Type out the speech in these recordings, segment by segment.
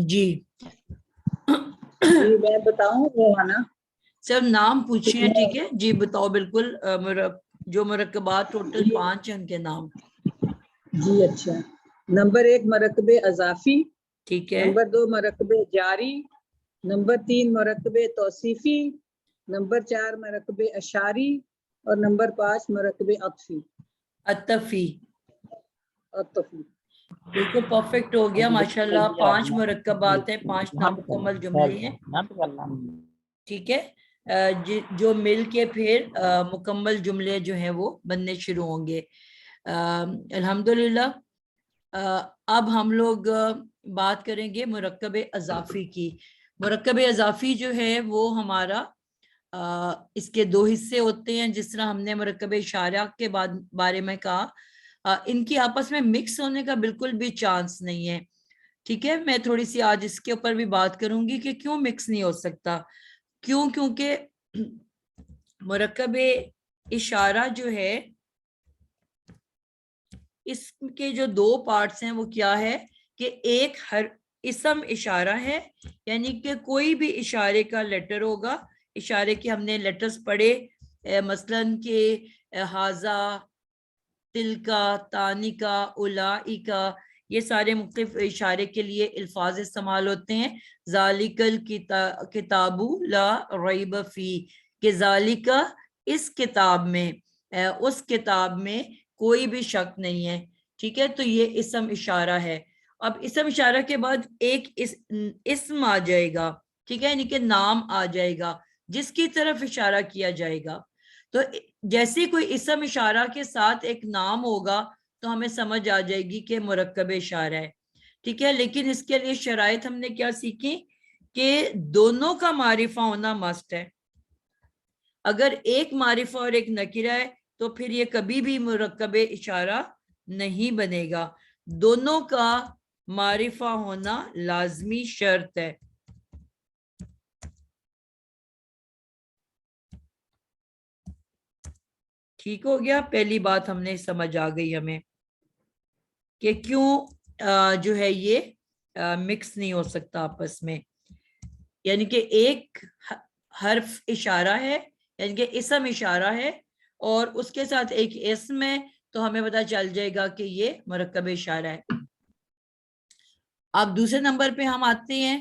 جی جی میں بتاؤں روحانہ؟ سر نام پوچھیے. ٹھیک ہے جی بتاؤ. بالکل جو مرکبات ٹوٹل 5 ہیں ان کے نام. جی اچھا. نمبر 1 مرکب اضافی. ٹھیک ہے. نمبر 2 مرکب جاری. نمبر 3 مرکب توصیفی. نمبر 4 مرکب اشاری. اور نمبر 5 مرکب عطفی. عطفی. عطفی. بالکل پرفیکٹ ہو گیا ماشاءاللہ. 5 مرکبات ہیں, 5 نامکمل جملے ہیں. ٹھیک ہے. جو مل کے پھر مکمل جملے جو ہیں وہ بننے شروع ہوں گے. الحمدللہ. اب ہم لوگ بات کریں گے مرکب اضافی کی. مرکب اضافی جو ہے وہ ہمارا اس کے 2 حصے ہوتے ہیں. جس طرح ہم نے مرکب اشارہ کے بارے میں کہا, ان کی آپس میں مکس ہونے کا بالکل بھی چانس نہیں ہے. ٹھیک ہے. میں تھوڑی سی آج اس کے اوپر بھی بات کروں گی کہ کیوں مکس نہیں ہو سکتا. کیونکہ مرکب اشارہ جو ہے اس کے جو 2 پارٹس ہیں وہ کیا ہے کہ ایک ہر اسم اشارہ ہے, یعنی کہ کوئی بھی اشارے کا لیٹر ہوگا. اشارے کے ہم نے لیٹرز پڑھے, مثلاً کہ ہاذا, تلکا, تانکا, اولائکا, یہ سارے مختلف اشارے کے لیے الفاظ استعمال ہوتے ہیں. ذالک الکتاب لا ریب فی, کہ ذالکا اس کتاب میں, اس کتاب میں کوئی بھی شک نہیں ہے. ٹھیک ہے. تو یہ اسم اشارہ ہے. اب اسم اشارہ کے بعد ایک اسم آ جائے گا. ٹھیک ہے. یعنی کہ نام آ جائے گا جس کی طرف اشارہ کیا جائے گا. تو جیسے کوئی اسم اشارہ کے ساتھ ایک نام ہوگا تو ہمیں سمجھ آ جائے گی کہ مرکب اشارہ ہے. ٹھیک ہے. لیکن اس کے لیے شرائط ہم نے کیا سیکھی کہ دونوں کا معرفہ ہونا مست ہے. اگر ایک معرفہ اور ایک نکرہ ہے تو پھر یہ کبھی بھی مرکب اشارہ نہیں بنے گا. دونوں کا معرفہ ہونا لازمی شرط ہے. ٹھیک ہو گیا. پہلی بات ہم نے سمجھ آ گئی ہمیں کہ کیوں جو ہے یہ مکس نہیں ہو سکتا آپس میں. یعنی کہ ایک حرف اشارہ ہے, یعنی کہ اسم اشارہ ہے, اور اس کے ساتھ ایک اسم ہے, تو ہمیں پتہ چل جائے گا کہ یہ مرکب اشارہ ہے. اب دوسرے نمبر پہ ہم آتے ہیں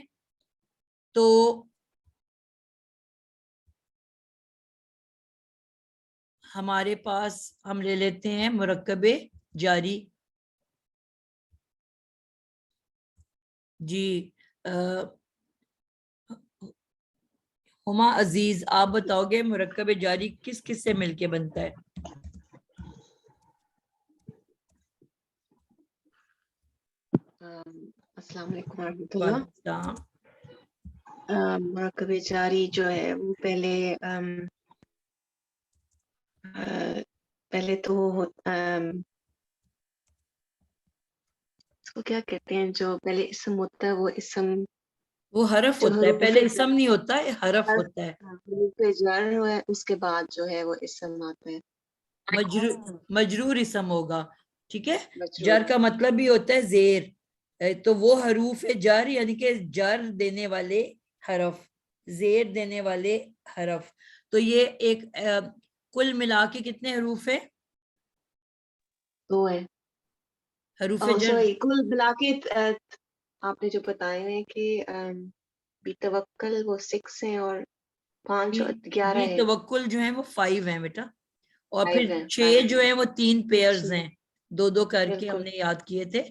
تو ہمارے پاس ہم لے لیتے ہیں مرکب جاری. جی ہما عزیز, آپ بتاؤ گے مرکب جاری کس کس سے مل کے بنتا ہے؟ السلام علیکم ورحمۃ اللہ. مرکب جاری جو ہے وہ پہلے تو اس کو کیا کہتے ہیں, جو پہلے اسم ہوتا ہے وہ حرف ہوتا ہے. پہلے اسم نہیں ہوتا ہے, حرف ہوتا ہے. جر ہے, اس کے بعد جو ہے وہ اسم آتا ہے. مجرور اسم ہوگا. ٹھیک ہے. جر کا مطلب بھی ہوتا ہے زیر, تو وہ حروف جر یعنی کہ جر دینے والے حرف, زیر دینے والے حرف. تو یہ ایک کل ملا کے کتنے حروف ہیں؟ 2 ہے. حروف جر کل ملا کے آپ نے جو بتائے ہیں کہ بیتوکل وہ 6 ہیں اور 5 اور 11 ہے. توکل جو ہیں وہ 5 ہیں بیٹا, اور پھر 6 جو ہیں وہ 3 پیئرز ہیں, 2 کر کے ہم نے یاد کیے تھے,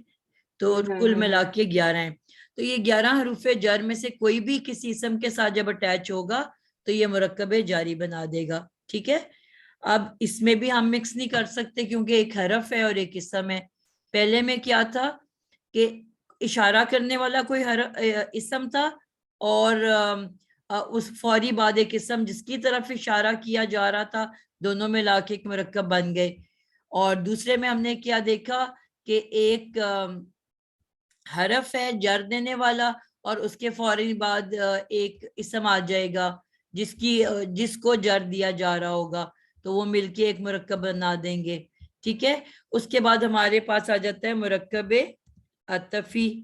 تو کل ملا کے 11 ہیں. تو یہ 11 حروف جر میں سے کوئی بھی کسی اسم کے ساتھ جب اٹیچ ہوگا تو یہ مرکب جاری بنا دے گا. ٹھیک ہے. اب اس میں بھی ہم مکس نہیں کر سکتے کیونکہ ایک حرف ہے اور ایک اسم ہے. پہلے میں کیا تھا کہ اشارہ کرنے والا کوئی اسم تھا, اور اس فوری بعد ایک اسم جس کی طرف اشارہ کیا جا رہا تھا, دونوں میں لا کے ایک مرکب بن گئے. اور دوسرے میں ہم نے کیا دیکھا کہ ایک حرف ہے جر دینے والا, اور اس کے فوری بعد ایک اسم آ جائے گا جس کو جر دیا جا رہا ہوگا, تو وہ مل کے ایک مرکب بنا دیں گے. ٹھیک ہے. اس کے بعد ہمارے پاس آ جاتا ہے مرکب عطفی.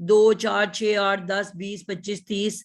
2 4 6 8 10 20 25 30,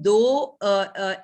2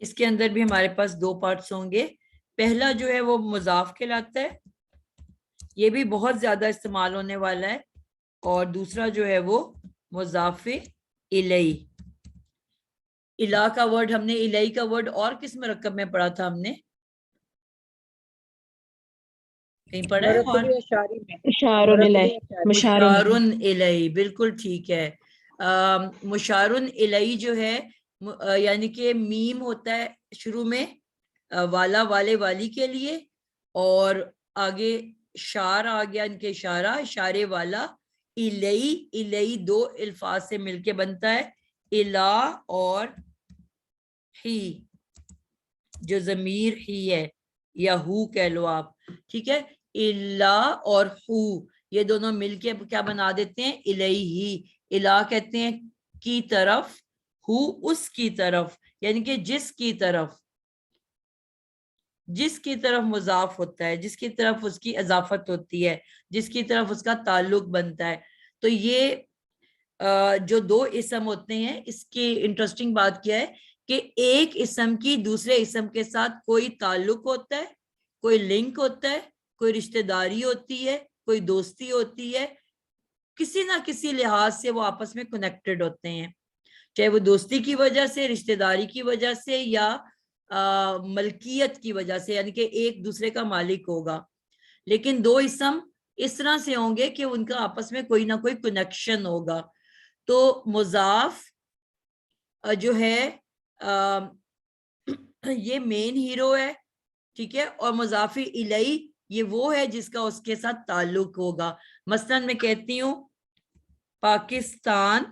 اس کے اندر بھی ہمارے پاس دو پارٹس ہوں گے. پہلا جو ہے وہ مضاف کہلاتا ہے, یہ بھی بہت زیادہ استعمال ہونے والا ہے, اور دوسرا جو ہے وہ مضاف الیہ. الا کا ورڈ ہم نے, الیہ کا ورڈ اور کس مرکب میں پڑھا تھا ہم نے, کہیں پڑھا ہے؟ اور مرکب اشاری میں. اشاروں مرکب لائے اشاری. مشارن الیہ, بالکل ٹھیک ہے. مشارن الیہ جو ہے یعنی کہ میم ہوتا ہے شروع میں والا والے والی کے لیے, اور آگے شار آ گیا ان کے اشارہ, اشارے والا. الیہ, الیہ دو الفاظ سے مل کے بنتا ہے, الا اور ہی, جو ضمیر ہی ہے یا ہو کہہ لو آپ, ٹھیک ہے. الا اور ہو یہ دونوں مل کے کیا بنا دیتے ہیں, الیہ. الا کہتے ہیں کی طرف, ہو اس کی طرف, یعنی کہ جس کی طرف, جس کی طرف مضاف ہوتا ہے, جس کی طرف اس کی اضافت ہوتی ہے, جس کی طرف اس کا تعلق بنتا ہے. تو یہ جو دو اسم ہوتے ہیں, اس کی انٹرسٹنگ بات کیا ہے کہ ایک اسم کی دوسرے اسم کے ساتھ کوئی تعلق ہوتا ہے, کوئی لنک ہوتا ہے, کوئی رشتہ داری ہوتی ہے, کوئی دوستی ہوتی ہے, کسی نہ کسی لحاظ سے وہ آپس میں کنیکٹڈ ہوتے ہیں, چاہے وہ دوستی کی وجہ سے, رشتہ داری کی وجہ سے, یا ملکیت کی وجہ سے, یعنی کہ ایک دوسرے کا مالک ہوگا. لیکن دو اسم اس طرح سے ہوں گے کہ ان کا آپس میں کوئی نہ کوئی کنیکشن ہوگا. تو مضاف جو ہے یہ مین ہیرو ہے, ٹھیک ہے, اور مضاف الیہ یہ وہ ہے جس کا اس کے ساتھ تعلق ہوگا. مثلاً میں کہتی ہوں پاکستان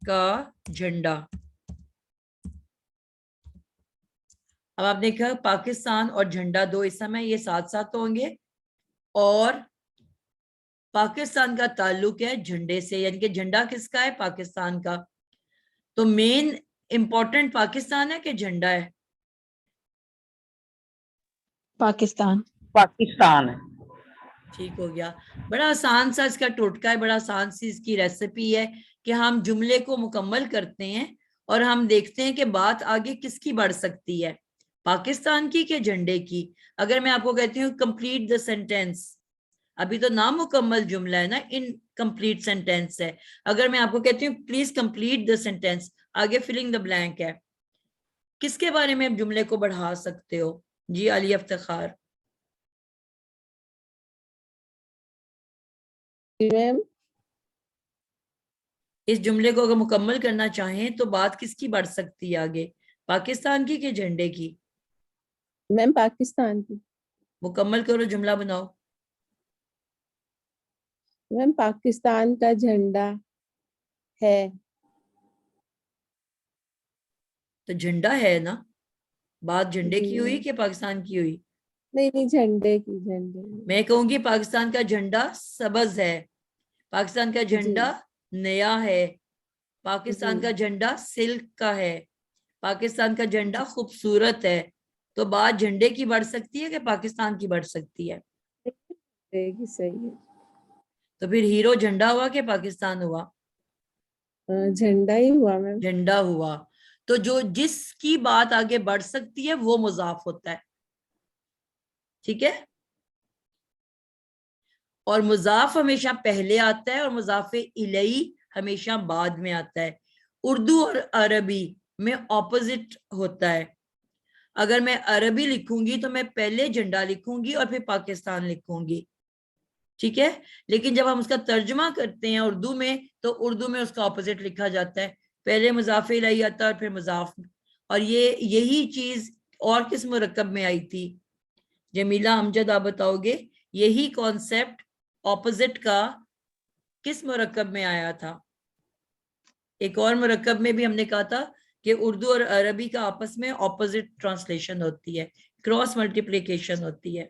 کا جھنڈا. اب آپ نے کہا پاکستان اور جھنڈا دو اسم ہیں, یہ ساتھ ساتھ ہوں گے, اور پاکستان کا تعلق ہے جھنڈے سے, یعنی کہ جھنڈا کس کا ہے, پاکستان کا. تو مین امپورٹنٹ پاکستان ہے کہ جھنڈا ہے؟ پاکستان. پاکستان ہے. ٹھیک ہو گیا. بڑا آسان سا اس کا ٹوٹکا ہے, بڑا آسان سی اس کی ریسیپی ہے کہ ہم جملے کو مکمل کرتے ہیں اور ہم دیکھتے ہیں کہ بات آگے کس کی بڑھ سکتی ہے, پاکستان کی کہ جھنڈے کی. اگر میں آپ کو کہتی ہوں کمپلیٹ دا سینٹینس, ابھی تو نامکمل جملہ ہے نا, ان کمپلیٹ سینٹینس ہے. اگر میں آپ کو کہتی ہوں پلیز کمپلیٹ دا سینٹینس, آگے فلنگ دا بلینک ہے, کس کے بارے میں آپ جملے کو بڑھا سکتے ہو؟ جی علی افتخار. اس جملے کو اگر مکمل کرنا چاہیں تو بات کس کی بڑھ سکتی ہے آگے, پاکستان کی کہ جھنڈے کی؟ میم پاکستان کی. مکمل کرو, جملہ بناؤ. میم پاکستان کا جھنڈا ہے. تو جھنڈا ہے نا, بات جھنڈے جی کی ہوئی میم. کہ پاکستان کی ہوئی؟ نہیں جھنڈے کی. جھنڈے میں کہوں گی پاکستان کا جھنڈا سبز ہے, پاکستان کا جی جھنڈا نیا ہے, پاکستان جی کا جھنڈا سلک کا ہے, پاکستان کا جھنڈا خوبصورت ہے. تو بات جھنڈے کی بڑھ سکتی ہے کہ پاکستان کی بڑھ سکتی ہے؟ صحیح ہے. تو پھر ہیرو جھنڈا ہوا کہ پاکستان ہوا؟ جھنڈا ہی ہوا میم. جھنڈا ہوا. تو جو جس کی بات آگے بڑھ سکتی ہے وہ مضاف ہوتا ہے, ٹھیک ہے. اور مضاف ہمیشہ پہلے آتا ہے اور مضاف الیہ ہمیشہ بعد میں آتا ہے. اردو اور عربی میں اپوزٹ ہوتا ہے. اگر میں عربی لکھوں گی تو میں پہلے جھنڈا لکھوں گی اور پھر پاکستان لکھوں گی, ٹھیک ہے. لیکن جب ہم اس کا ترجمہ کرتے ہیں اردو میں تو اردو میں اس کا اپوزٹ لکھا جاتا ہے, پہلے مضاف الیہ آتا ہے اور پھر مضاف. اور یہی چیز اور کس مرکب میں آئی تھی جمیلہ امجد, آپ بتاؤ گے یہی کانسیپٹ اپوزٹ کا کس مرکب میں آیا تھا؟ ایک اور مرکب میں بھی ہم نے کہا تھا کہ اردو اور عربی کا آپس میں اپوزٹ ٹرانسلیشن ہوتی ہے, کراس ملٹیپلیکیشن ہوتی ہے.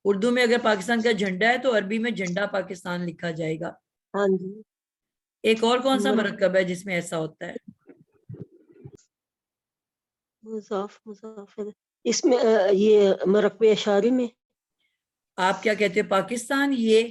اردو میں اگر پاکستان کا جھنڈا ہے تو عربی میں جھنڈا پاکستان لکھا جائے گا. ہاں جی. ایک اور کون سا مرکب ہے جس میں ایسا ہوتا ہے؟ مضاف اس میں یہ مرکب اشاری میں. آپ کیا کہتے ہو, پاکستان یہ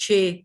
6।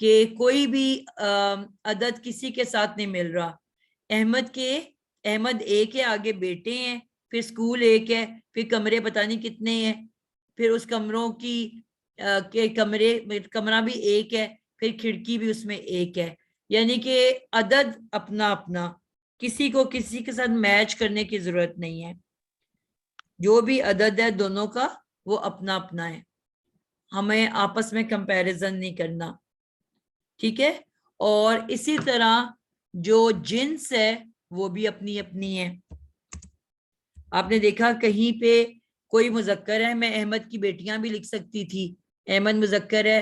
کہ کوئی بھی عدد کسی کے ساتھ نہیں مل رہا. احمد ایک ہے, آگے بیٹے ہیں, پھر اسکول ایک ہے, پھر کمرے پتہ نہیں کتنے ہیں, پھر اس کمروں کی کمرہ بھی ایک ہے, پھر کھڑکی بھی اس میں ایک ہے. یعنی کہ عدد اپنا اپنا, کسی کو کسی کے ساتھ میچ کرنے کی ضرورت نہیں ہے. جو بھی عدد ہے دونوں کا وہ اپنا اپنا ہے, ہمیں آپس میں کمپیریزن نہیں کرنا. ٹھیک ہے. اور اسی طرح جو جنس ہے وہ بھی اپنی اپنی ہے. آپ نے دیکھا کہیں پہ کوئی مذکر ہے, میں احمد کی بیٹیاں بھی لکھ سکتی تھی. احمد مذکر ہے,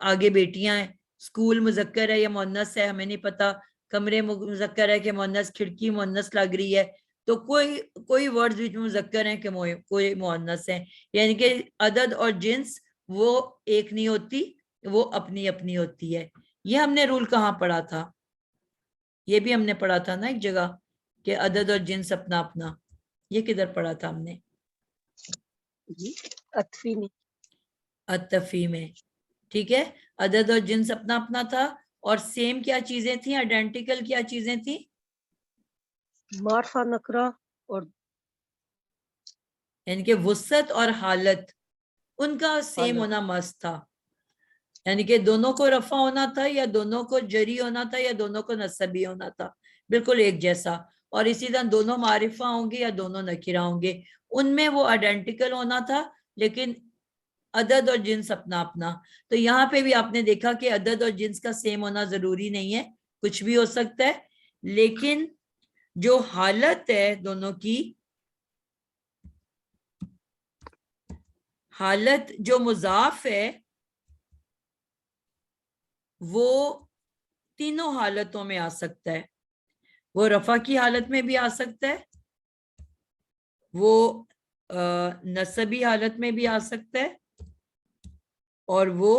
آگے بیٹیاں ہیں. اسکول مذکر ہے یا مؤنث ہے ہمیں نہیں پتا. کمرے مذکر ہے کہ مؤنث, کھڑکی مؤنث لگ رہی ہے. تو کوئی ورڈز وچ مذکر ہیں کہ کوئی مؤنث ہے. یعنی کہ عدد اور جنس وہ ایک نہیں ہوتی, وہ اپنی اپنی ہوتی ہے. یہ ہم نے رول کہاں پڑھا تھا؟ یہ بھی ہم نے پڑھا تھا نا ایک جگہ کہ عدد اور جنس اپنا اپنا. یہ کدھر پڑھا تھا ہم نے؟ جی عطفی میں. التفی میں. ٹھیک ہے. عدد اور جنس اپنا اپنا تھا. اور سیم کیا چیزیں تھیں, آئیڈینٹیکل کیا چیزیں تھیں؟ معرفہ نکرہ اور یعنی کہ وسعت اور حالت ان کا سیم حالت. ہونا مست تھا. یعنی کہ دونوں کو رفع ہونا تھا یا دونوں کو جری ہونا تھا یا دونوں کو نصبی ہونا تھا, بالکل ایک جیسا. اور اسی طرح دونوں معرفہ ہوں گے یا دونوں نکرہ ہوں گے, ان میں وہ آئیڈینٹیکل ہونا تھا. لیکن عدد اور جنس اپنا اپنا. تو یہاں پہ بھی آپ نے دیکھا کہ عدد اور جنس کا سیم ہونا ضروری نہیں ہے, کچھ بھی ہو سکتا ہے. لیکن جو حالت ہے دونوں کی, حالت جو مضاف ہے وہ تینوں حالتوں میں آ سکتا ہے. وہ رفع کی حالت میں بھی آ سکتا ہے, وہ نصبی حالت میں بھی آ سکتا ہے, اور وہ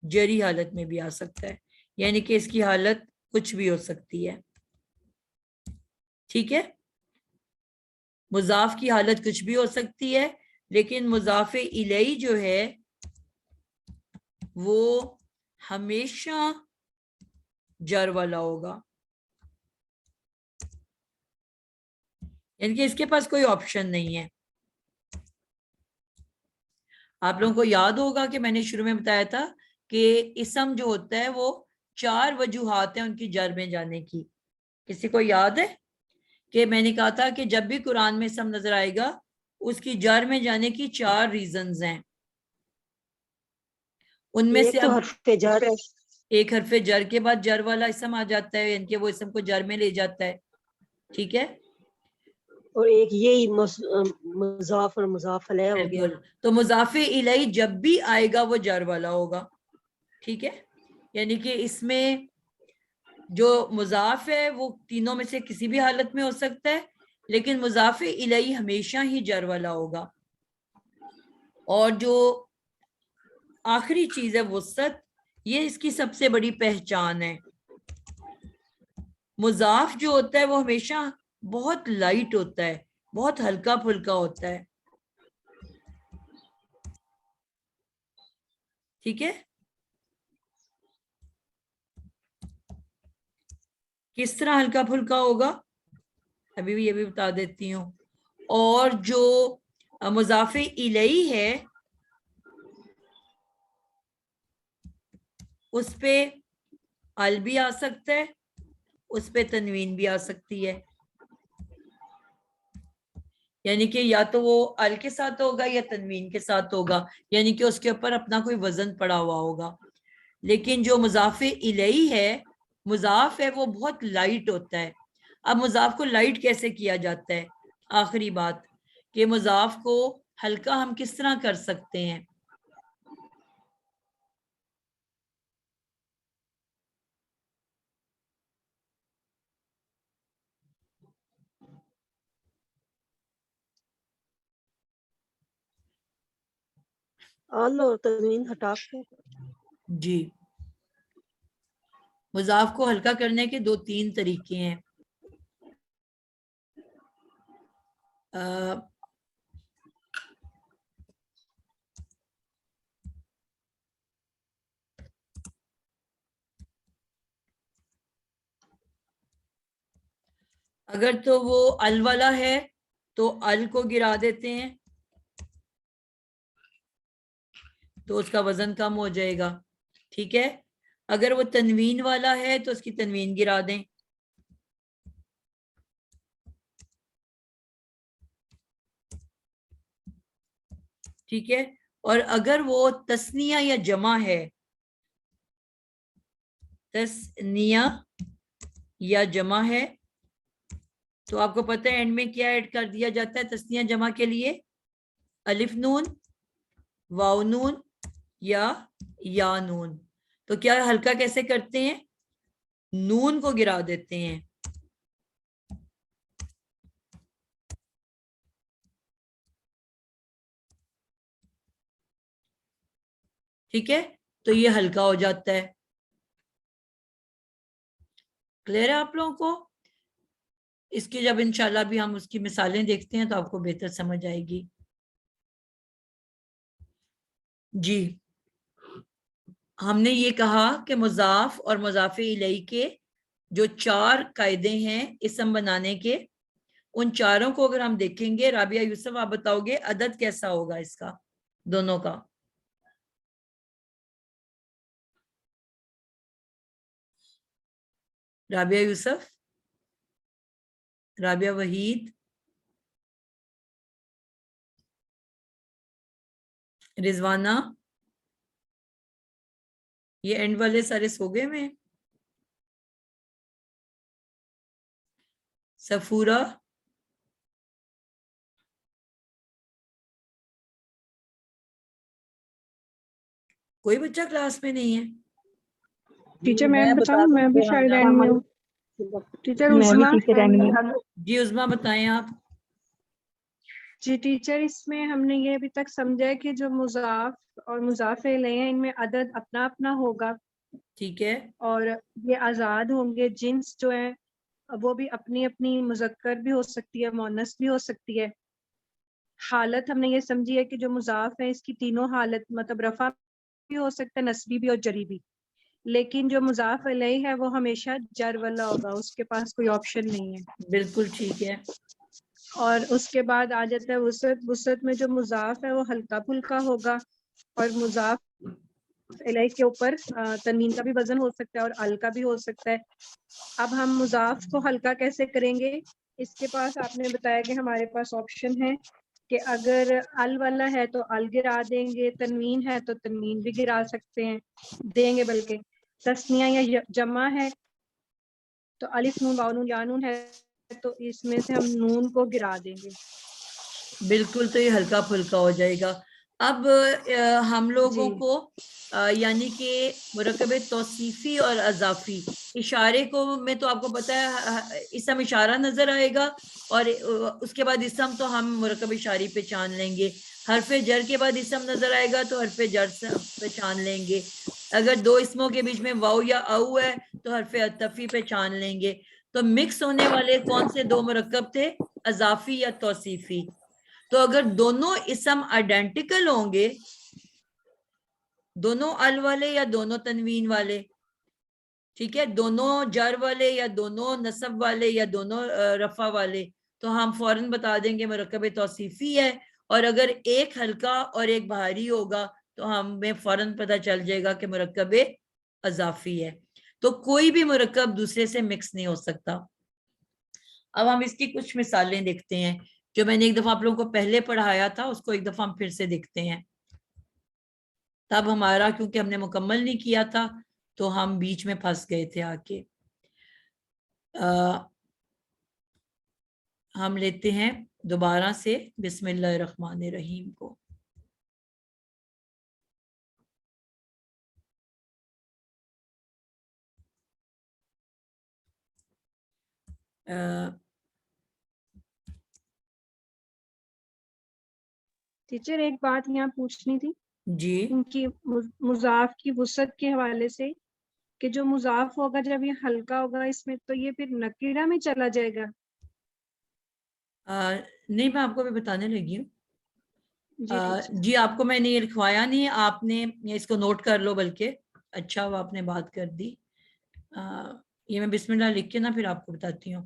جری حالت میں بھی آ سکتا ہے. یعنی کہ اس کی حالت کچھ بھی ہو سکتی ہے. ٹھیک ہے. مضاف کی حالت کچھ بھی ہو سکتی ہے, لیکن مضاف الیہ جو ہے وہ ہمیشہ جر والا ہوگا. یعنی کہ اس کے پاس کوئی آپشن نہیں ہے. آپ لوگوں کو یاد ہوگا کہ میں نے شروع میں بتایا تھا کہ اسم جو ہوتا ہے وہ 4 وجوہات ہیں ان کی جر میں جانے کی. کسی کو یاد ہے کہ میں نے کہا تھا کہ جب بھی قرآن میں اسم نظر آئے گا اس کی جر میں جانے کی 4 ریزنز ہیں. ان میں سے ایک تو اب حرف جر ہے, ایک حرف جر کے بعد جر والا اسم آ جاتا ہے, یعنی کہ وہ اسم کو جر میں لے جاتا ہے. ٹھیک ہے. اور ایک یہی مضاف اور مضاف علیہ ہو گیا. بالکل. تو مضاف الیہ جب بھی آئے گا وہ جر والا ہوگا. ٹھیک ہے. یعنی کہ اس میں جو مضاف ہے وہ تینوں میں سے کسی بھی حالت میں ہو سکتا ہے, لیکن مضاف الیہ ہمیشہ ہی جر والا ہوگا. اور جو آخری چیز ہے وسعت, یہ اس کی سب سے بڑی پہچان ہے. مضاف جو ہوتا ہے وہ ہمیشہ بہت لائٹ ہوتا ہے, بہت ہلکا پھلکا ہوتا ہے. ٹھیک ہے. کس طرح ہلکا پھلکا ہوگا ابھی بھی یہ بھی بتا دیتی ہوں. اور جو مضاف الیہ ہے اس پہ ال بھی آ سکتا ہے, اس پہ تنوین بھی آ سکتی ہے. یعنی کہ یا تو وہ ال کے ساتھ ہوگا یا تنوین کے ساتھ ہوگا, یعنی کہ اس کے اوپر اپنا کوئی وزن پڑا ہوا ہوگا. لیکن جو مضاف الیہ ہے, مضاف ہے وہ بہت لائٹ ہوتا ہے. اب مضاف کو لائٹ کیسے کیا جاتا ہے؟ آخری بات کہ مضاف کو ہلکا ہم کس طرح کر سکتے ہیں. ال اور تنوین ہٹا کے. جی, مضاف کو ہلکا کرنے کے 2-3 طریقے ہیں. اگر تو وہ ال والا ہے تو ال کو گرا دیتے ہیں تو اس کا وزن کم ہو جائے گا. ٹھیک ہے, اگر وہ تنوین والا ہے تو اس کی تنوین گرا دیں. ٹھیک ہے, اور اگر وہ تسنیہ یا جمع ہے, تسنیہ یا جمع ہے, تو آپ کو پتہ ہے اینڈ میں کیا ایڈ کر دیا جاتا ہے تسنیہ جمع کے لیے؟ الف نون, واو نون یا نون. تو کیا ہلکا کیسے کرتے ہیں؟ نون کو گرا دیتے ہیں. ٹھیک ہے, تو یہ ہلکا ہو جاتا ہے. کلیئر ہے آپ لوگوں کو؟ اس کی جب انشاءاللہ بھی ہم اس کی مثالیں دیکھتے ہیں تو آپ کو بہتر سمجھ آئے گی. جی, ہم نے یہ کہا کہ مضاف اور مضاف الیہ کے جو 4 قاعدے ہیں اسم بنانے کے, ان چاروں کو اگر ہم دیکھیں گے, رابعہ یوسف آپ بتاؤ گے عدد کیسا ہوگا اس کا, دونوں کا؟ رابعہ یوسف, رابعہ وحید, رضوانہ, یہ اینڈ والے سارے سو گئے میں. سفورہ, کوئی بچہ کلاس میں نہیں ہے؟ ٹیچر میں بتاؤں, میں بھی شاید اینڈ میں ہوں. ٹیچر میں بھی عظمیٰ, ٹیچر اینڈ میں. جی عظمیٰ بتائیں آپ. جی ٹیچر, اس میں ہم نے یہ ابھی تک سمجھا ہے کہ جو مضاف اور مضاف الیہ ہیں ان میں عدد اپنا اپنا ہوگا, ٹھیک ہے, اور یہ آزاد ہوں گے. جنس جو ہے وہ بھی اپنی اپنی مذکر بھی ہو سکتی ہے, مؤنث بھی ہو سکتی ہے. حالت ہم نے یہ سمجھی ہے کہ جو مضاف ہے اس کی تینوں حالت, مطلب رفع بھی ہو سکتا ہے, نصبی بھی اور جری بھی. لیکن جو مضاف الیہ ہے وہ ہمیشہ جر والا ہوگا, اس کے پاس کوئی آپشن نہیں ہے. بالکل ٹھیک ہے. اور اس کے بعد آ جاتا ہے وسعت. وسعت میں جو مضاف ہے وہ ہلکا پھلکا ہوگا, اور مضاف الیہ کے اوپر تنوین کا بھی وزن ہو سکتا ہے اور ال کا بھی ہو سکتا ہے. اب ہم مضاف کو ہلکا کیسے کریں گے؟ اس کے پاس آپ نے بتایا کہ ہمارے پاس آپشن ہے کہ اگر ال والا ہے تو ال گرا دیں گے, تنوین ہے تو تنوین بھی گرا سکتے ہیں, دیں گے بلکہ. تسنیہ یا جمع ہے تو الف نون واو نون یا نون ہے تو اس میں سے ہم نون کو گرا دیں گے. بالکل, تو یہ ہلکا پھلکا ہو جائے گا. اب ہم لوگوں جی. کو یعنی کہ مرکب توصیفی اور اضافی اشارے کو میں تو آپ کو پتا ہے اسم اشارہ نظر آئے گا, اور اس کے بعد اسم تو ہم مرکب اشاری پہچان لیں گے. حرف جر کے بعد اسم نظر آئے گا تو حرف جر سے پہچان لیں گے. اگر 2 اسموں کے بیچ میں واو یا او ہے تو حرف عطفی پہچان لیں گے. تو مکس ہونے والے کون سے 2 مرکب تھے؟ اضافی یا توصیفی. تو اگر دونوں اسم آئیڈینٹیکل ہوں گے, دونوں ال والے یا دونوں تنوین والے, ٹھیک ہے, دونوں جر والے یا دونوں نصب والے یا دونوں رفع والے, تو ہم فوراً بتا دیں گے مرکب توصیفی ہے. اور اگر ایک ہلکا اور ایک بھاری ہوگا تو ہمیں فوراً پتہ چل جائے گا کہ مرکب اضافی ہے. تو کوئی بھی مرکب دوسرے سے مکس نہیں ہو سکتا. اب ہم اس کی کچھ مثالیں دیکھتے ہیں جو میں نے ایک دفعہ آپ لوگوں کو پہلے پڑھایا تھا, اس کو ایک دفعہ ہم پھر سے دیکھتے ہیں. تب ہمارا کیونکہ ہم نے مکمل نہیں کیا تھا تو ہم بیچ میں پھنس گئے تھے آ کے. ہم لیتے ہیں دوبارہ سے بسم اللہ الرحمن الرحیم کو. ٹیچر ایک بات یہاں پوچھنی تھی جی, ان کی مضاف کی وسعت کے حوالے سے, کہ جو مضاف ہوگا جب یہ ہلکا ہوگا اس میں تو یہ پھر نکیرہ میں چلا جائے گا. نہیں میں آپ کو بھی بتانے لگی ہوں. جی ٹیچر. جی آپ کو میں نے یہ لکھوایا نہیں, آپ نے اس کو نوٹ کر لو, بلکہ اچھا وہ آپ نے بات کر دی. یہ میں بسم اللہ لکھ کے نا پھر آپ کو بتاتی ہوں.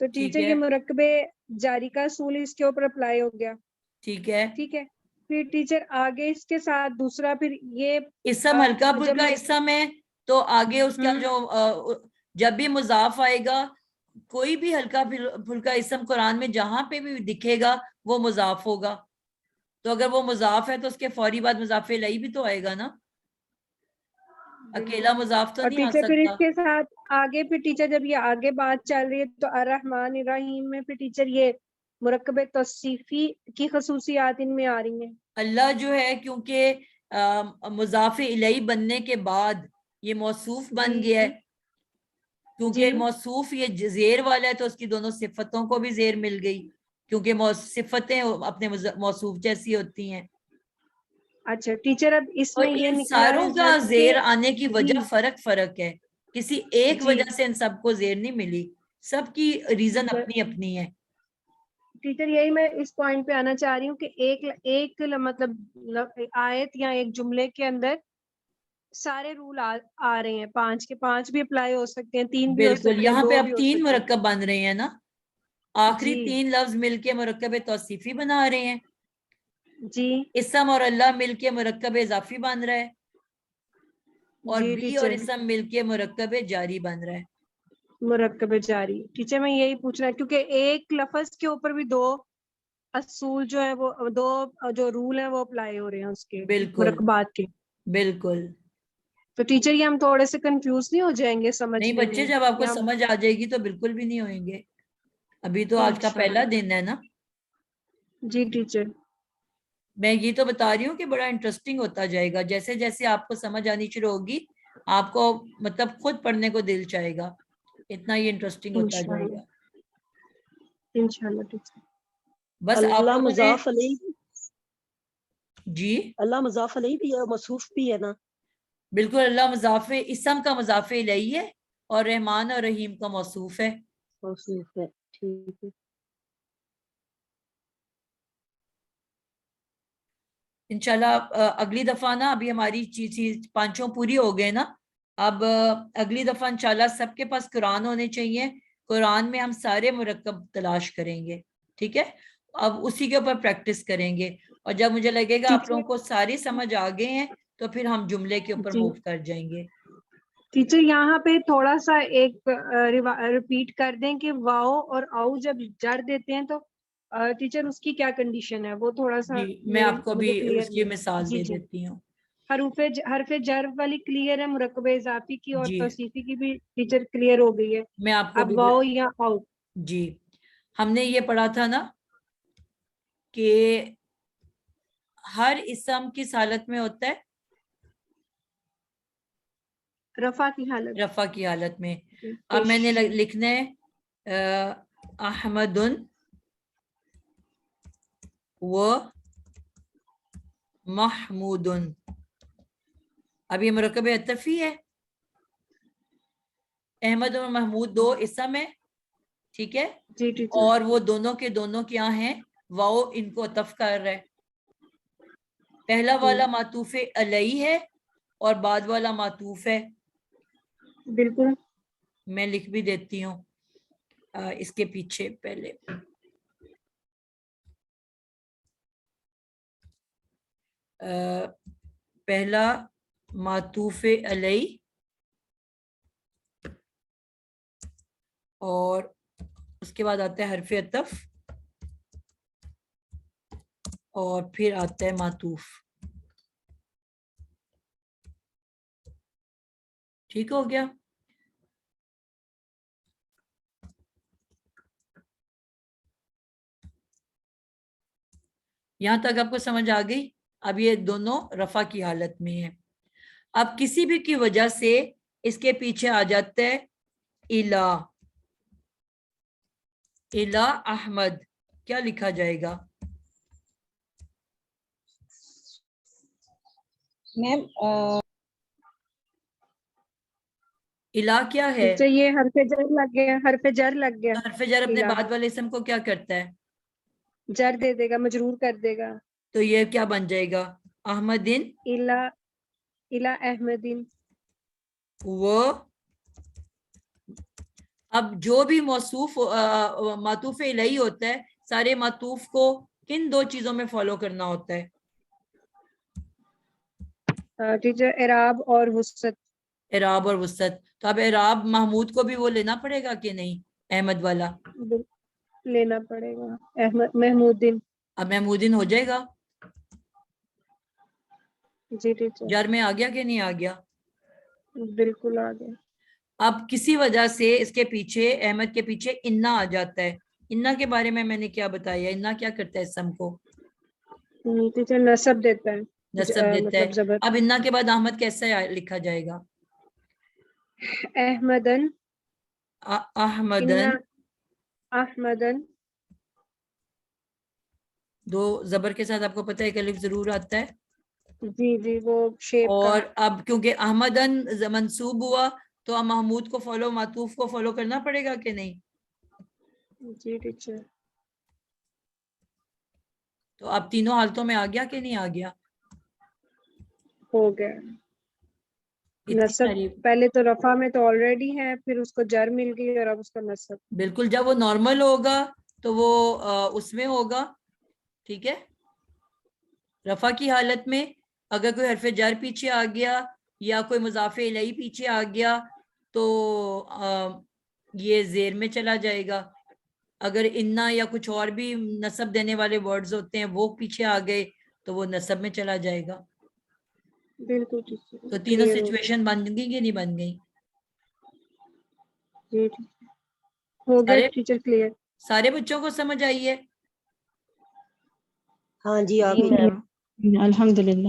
تو ٹھیک ٹیچر ہے یہ مرکب جاری کا اصول اس کے اوپر اپلائی ہو گیا. ٹھیک ہے. ٹھیک ہے. پھر ٹیچر آگے اس کے ساتھ دوسرا پھر یہ اسم ہلکا جب پھلکا اسم ہے تو آگے اس کا جو جب بھی مضاف آئے گا کوئی بھی ہلکا پھلکا اسم قرآن میں جہاں پہ بھی دکھے گا وہ مضاف ہوگا. تو اگر وہ مضاف ہے تو اس کے فوری بعد مضاف الیہ بھی تو آئے گا نا, اکیلا مضاف تو اور نہیں آ ٹیچر پھر سکتا. اس کے ساتھ آگے پھر ٹیچر جب یہ آگے بات چل رہی ہے تو الرحمن الرحیم میں پھر ٹیچر یہ مرکب توصیفی کی خصوصیات ان میں آ رہی ہیں. اللہ جو ہے کیونکہ مضاف الیہ بننے کے بعد یہ موصوف بن گیا ہے, کیونکہ موصوف یہ زیر والا ہے تو اس کی دونوں صفتوں کو بھی زیر مل گئی, کیونکہ صفتیں اپنے موصوف جیسی ہوتی ہیں. اچھا ٹیچر اب اس اور میں یہ ان نکلا ساروں کا رزلٹ زیر آنے کی وجہ جی فرق ہے, کسی ایک جی وجہ سے ان سب کو زیر نہیں ملی, سب کی ریزن اپنی اپنی ہے. ٹیچر یہی میں اس پوائنٹ پہ آنا چاہ رہی ہوں کہ ایک مطلب آیت یا ایک جملے کے اندر سارے رول آ رہے ہیں, 5 کے 5 بھی اپلائی ہو سکتے ہیں, 3 بھی ہو بالکل, سکتے ہیں, یہاں پہ 2 اب بھی ہو 3 سکتے ہیں. مرکب بن رہے ہیں نا, آخری جی 3 لفظ مل کے مرکب توصیفی بنا رہے ہیں. جی اسم اور اللہ مل کے مرکب اضافی بن رہا ہے, اور جی بھی اور ٹیچر اسم مل کے مرکب جاری بن رہا ہے. مرکب جاری. ٹیچر میں یہی پوچھنا ہے کیونکہ ایک لفظ کے اوپر بھی 2 اصول جو ہے وہ 2 جو رول ہیں وہ اپلائی ہو رہے ہیں اس کے بالکل مرکبات کے. بالکل. تو ٹیچر یہ ہم تھوڑے سے کنفیوز نہیں ہو جائیں گے نہیں سمجھنے بچے, میں جب آپ کو یا سمجھ آ جائے گی تو بالکل بھی نہیں ہوئیں گے, ابھی تو آج کا پہلا انشاءاللہ. دن ہے نا. جی ٹیچر. میں یہ تو بتا رہی ہوں کہ بڑا انٹرسٹنگ ہوتا جائے گا, جیسے جیسے آپ کو سمجھ آنی شروع ہوگی آپ کو مطلب خود پڑھنے کو دل چاہے گا, اتنا یہ انٹرسٹنگ ہوتا جائے انشاءاللہ گا. انشاءاللہ ٹیچر. بس آپ اللہ لوگوں نے مضاف علیہ, جی اللہ مضاف علیہ بھی ہے, موصوف بھی ہے نا. بالکل, اللہ مضاف اسم کا مضاف الیہ ہے اور رحمان اور رحیم کا موصوف ہے. موصوف ہے, ٹھیک ہے. انشاءاللہ اگلی دفعہ نا, ابھی ہماری چیز 5 پوری ہو گئے نا, اب اگلی دفعہ انشاءاللہ سب کے پاس قرآن ہونے چاہیے. قرآن میں ہم سارے مرکب تلاش کریں گے, ٹھیک ہے, اب اسی کے اوپر پریکٹس کریں گے, اور جب مجھے لگے گا آپ لوگوں کو ساری سمجھ آ گئے ہیں تو پھر ہم جملے کے اوپر جی موو کر جائیں گے. ٹیچر یہاں پہ تھوڑا سا ایک ریپیٹ کر دیں کہ واؤ اور آؤ جب جڑ دیتے ہیں تو ٹیچر اس کی کیا کنڈیشن ہے, وہ تھوڑا سا جی میں آپ کو بھی مجھے کلیئر اس کی نہیں. مثال جی دے جی دیتی ہوں. حرف جر والی کلیئر ہے, مرکب اضافی کی اور جی توصیفی کی بھی ٹیچر کلیئر ہو گئی ہے. میں آپ کو اب بھی واؤ یا آؤ. جی ہم نے یہ پڑھا تھا نا کہ ہر اسم کس حالت میں ہوتا ہے, رفع کی حالت. رفع کی حالت میں. اب پیش. میں نے لکھنا ہے احمد و محمود. اب یہ مرکب عطفی ہے, احمد اور محمود 2 اسم ہے, ٹھیک ہے, جی ٹیچر. اور وہ دونوں کے دونوں کیا ہیں, واؤ ان کو عطف کر رہا ہے. پہلا والا معطوف علیہ ہے اور بعد والا معطوف ہے. بالکل. میں لکھ بھی دیتی ہوں اس کے پیچھے پہلے. پہلا معطوف علیہ اور اس کے بعد آتا ہے حرف عطف اور پھر آتا ہے معطوف. ٹھیک ہو گیا. یہاں تک آپ کو سمجھ آ گئی. اب یہ دونوں رفع کی حالت میں ہیں. اب کسی بھی کی وجہ سے اس کے پیچھے آ جاتا ہے الہ. الہ احمد, کیا لکھا جائے گا میم؟ الہ کیا ہے؟ یہ حرف جر لگ گیا, حرف جر لگ گیا. حرف جر اپنے الہ بعد والے اسم کو کیا کرتا ہے, جر دے دے گا, مجرور کر دے گا. تو یہ کیا بن جائے گا, احمدین الہ احمدین. وہ. اب جو بھی موصوف معطوف الیہ ہوتا ہے سارے معطوف کو کن دو چیزوں میں فالو کرنا ہوتا ہے؟ ٹیچر اعراب اور وسط. اعراب اور وسط. تو اب اعراب محمود کو بھی وہ لینا پڑے گا کہ نہیں احمد والا؟ لینا پڑے گا. محمودین. اب محمودین ہو جائے گا. جی ٹیچر. جر میں آ گیا کہ نہیں آ گیا؟ بالکل آ گیا. اب کسی وجہ سے اس کے پیچھے احمد کے پیچھے انا آ جاتا ہے. انا کے بارے میں نے کیا بتایا؟ انا کیا کرتا ہے اسم کو؟ ٹیچر نصب دیتا ہے. نصب دیتا مطلب ہے. زبر. اب انا کے بعد احمد کیسا لکھا جائے گا؟ احمدن. احمدن. احمدن. دو زبر کے ساتھ آپ کو پتہ ہے کہ الف ضرور آتا ہے. جی جی وہ شیپ کا. اور اب کیونکہ احمدن منصوب ہوا تو اب محمود کو فالو معطوف کو فالو کرنا پڑے گا کہ نہیں؟ جی ٹیچر. تو اب تینوں حالتوں میں آ گیا کہ نہیں آ گیا؟ ہو گیا. نصب پہلے تو رفع میں تو آلریڈی ہے، پھر اس کو جر مل گئی اور اب اس کا نصب. بالکل. جب وہ نارمل ہوگا تو وہ اس میں ہوگا. ٹھیک ہے. رفع کی حالت میں اگر کوئی حرف جر پیچھے آ گیا یا کوئی مضاف الیہ پیچھے آ گیا تو یہ زیر میں چلا جائے گا. اگر انا یا کچھ اور بھی نصب دینے والے ورڈز ہوتے ہیں وہ پیچھے آ گئے تو وہ نصب میں چلا جائے گا. بالکل. تو تینوں سچویشن بن گئی کہ نہیں بن گئی؟ جی ہو گیا ٹیچر. کلیئر. سارے بچوں کو سمجھ آئی ہے؟ ہاں جی آ جی گئی. میم. الحمدللہ.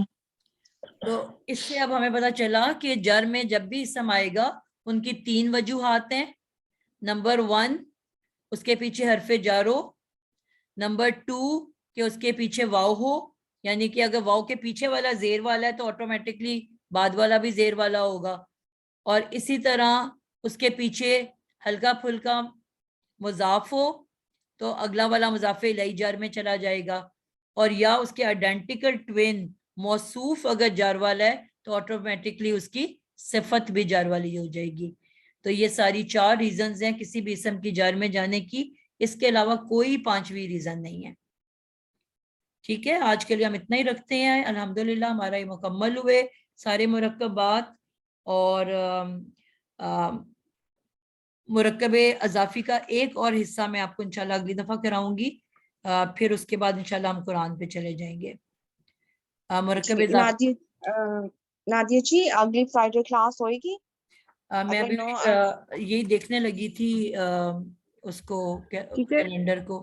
تو اس سے اب ہمیں پتا چلا کہ جر میں جب بھی اسم آئے گا ان کی تین وجوہات ہیں. نمبر 1 اس کے پیچھے حرف جر ہو. نمبر 2 کہ اس کے پیچھے واو ہو، یعنی کہ اگر واو کے پیچھے والا زیر والا ہے تو آٹومیٹکلی بعد والا بھی زیر والا ہوگا. اور اسی طرح اس کے پیچھے ہلکا پھلکا مضاف ہو تو اگلا والا مضاف الیہ جر میں چلا جائے گا. اور یا اس کے آئیڈینٹیکل ٹوین موصوف اگر جر والا ہے تو آٹومیٹکلی اس کی صفت بھی جر والی ہو جائے گی. تو یہ ساری 4 ریزنز ہیں کسی بھی اسم کی جر میں جانے کی. اس کے علاوہ کوئی 5ویں ریزن نہیں ہے. ٹھیک ہے. آج کے لیے ہم اتنا ہی رکھتے ہیں. الحمدللہ ہمارا یہ مکمل ہوئے سارے مرکبات. اور مرکب اضافی کا ایک اور حصہ میں آپ کو انشاءاللہ اگلی دفعہ کراؤں گی. پھر اس کے بعد انشاءاللہ ہم قرآن پہ چلے جائیں گے. مرکب اضافی نادیہ جی اگلی فرائیڈے کلاس ہوئے گی؟ میں ابھی یہی دیکھنے لگی تھی اس کو کیلنڈر کو.